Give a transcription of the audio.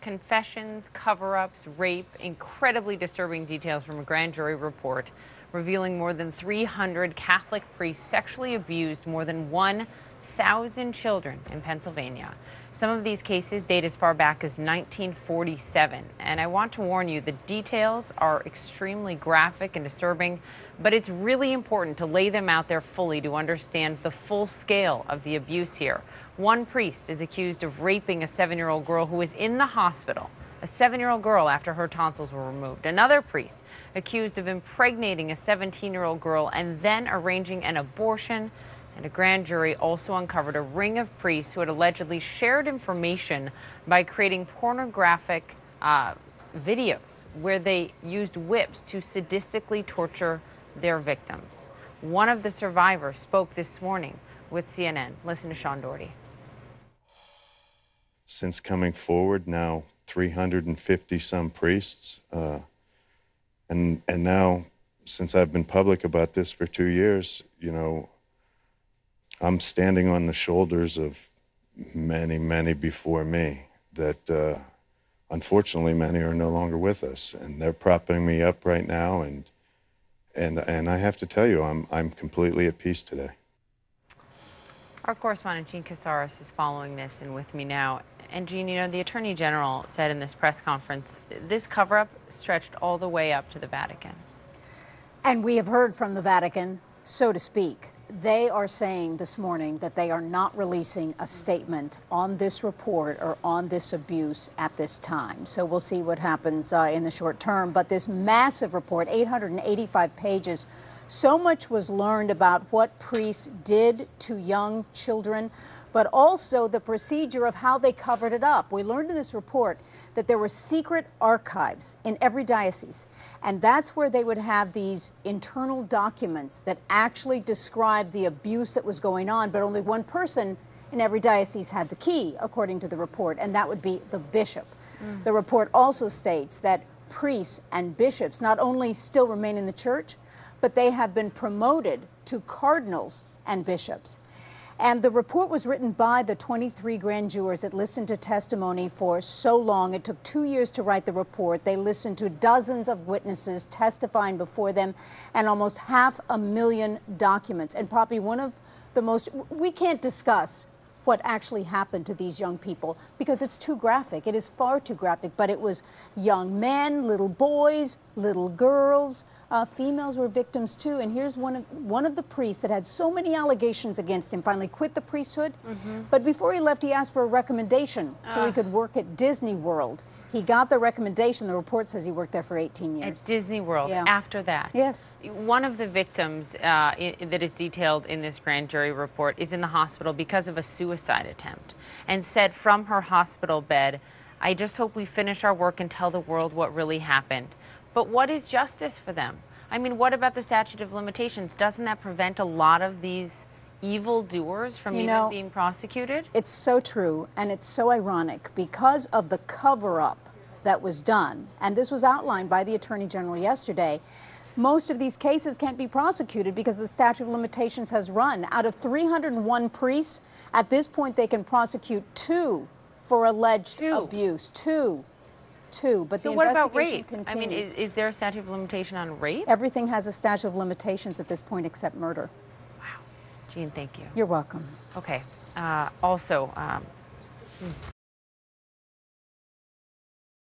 confessions, cover-ups, rape, incredibly disturbing details from a grand jury report revealing more than 300 Catholic priests sexually abused more than 1,000 children in Pennsylvania. Some of these cases date as far back as 1947, and I want to warn you, the details are extremely graphic and disturbing, but it's really important to lay them out there fully to understand the full scale of the abuse here. One priest is accused of raping a 7-year-old girl who was in the hospital, a 7-year-old girl after her tonsils were removed. Another priest accused of impregnating a 17-year-old girl and then arranging an abortion. And a grand jury also uncovered a ring of priests who had allegedly shared information by creating pornographic videos where they used whips to sadistically torture their victims. One of the survivors spoke this morning with CNN. Listen to Sean Doherty. Since coming forward, now 350 some priests, and now since I've been public about this for 2 years, you know, I'm standing on the shoulders of many, many before me that unfortunately many are no longer with us, and they're propping me up right now, and I have to tell you, I'm completely at peace today. Our correspondent Jean Casarez is following this and with me now. And Jean, you know, the Attorney General said in this press conference, this cover-up stretched all the way up to the Vatican. And we have heard from the Vatican, so to speak. They are saying this morning that they are not releasing a statement on this report or on this abuse at this time. So we'll see what happens in the short term. But this massive report, 885 pages, so much was learned about what priests did to young children, but also the procedure of how they covered it up. We learned in this report that there were secret archives in every diocese, and that's where they would have these internal documents that actually describe the abuse that was going on, but only one person in every diocese had the key, according to the report, and that would be the bishop. The report also states that priests and bishops not only still remain in the church, but they have been promoted to cardinals and bishops. And the report was written by the 23 grand jurors that listened to testimony for so long. It took 2 years to write the report. They listened to dozens of witnesses testifying before them and almost 500,000 documents. And probably one of the most, we can't discuss what actually happened to these young people because it's too graphic. It is far too graphic, but it was young men, little boys, little girls. Females were victims too, and here's one of the priests that had so many allegations against him finally quit the priesthood. But before he left, he asked for a recommendation so he could work at Disney World. He got the recommendation. The report says he worked there for 18 years. At Disney World, yeah. After that. Yes. One of the victims that is detailed in this grand jury report is in the hospital because of a suicide attempt and said from her hospital bed, "I just hope we finish our work and tell the world what really happened." But what is justice for them? I mean, what about the statute of limitations? Doesn't that prevent a lot of these evildoers from even being prosecuted? It's so true, and it's so ironic because of the cover-up that was done, and this was outlined by the Attorney General yesterday. Most of these cases can't be prosecuted because the statute of limitations has run. Out of 301 priests, at this point they can prosecute 2 for alleged abuse. Two, but so the what about investigation rape? continues. I mean, is there a statute of limitation on rape? Everything has a statute of limitations at this point except murder. Wow. Jean, thank you. You're welcome. Okay. Also,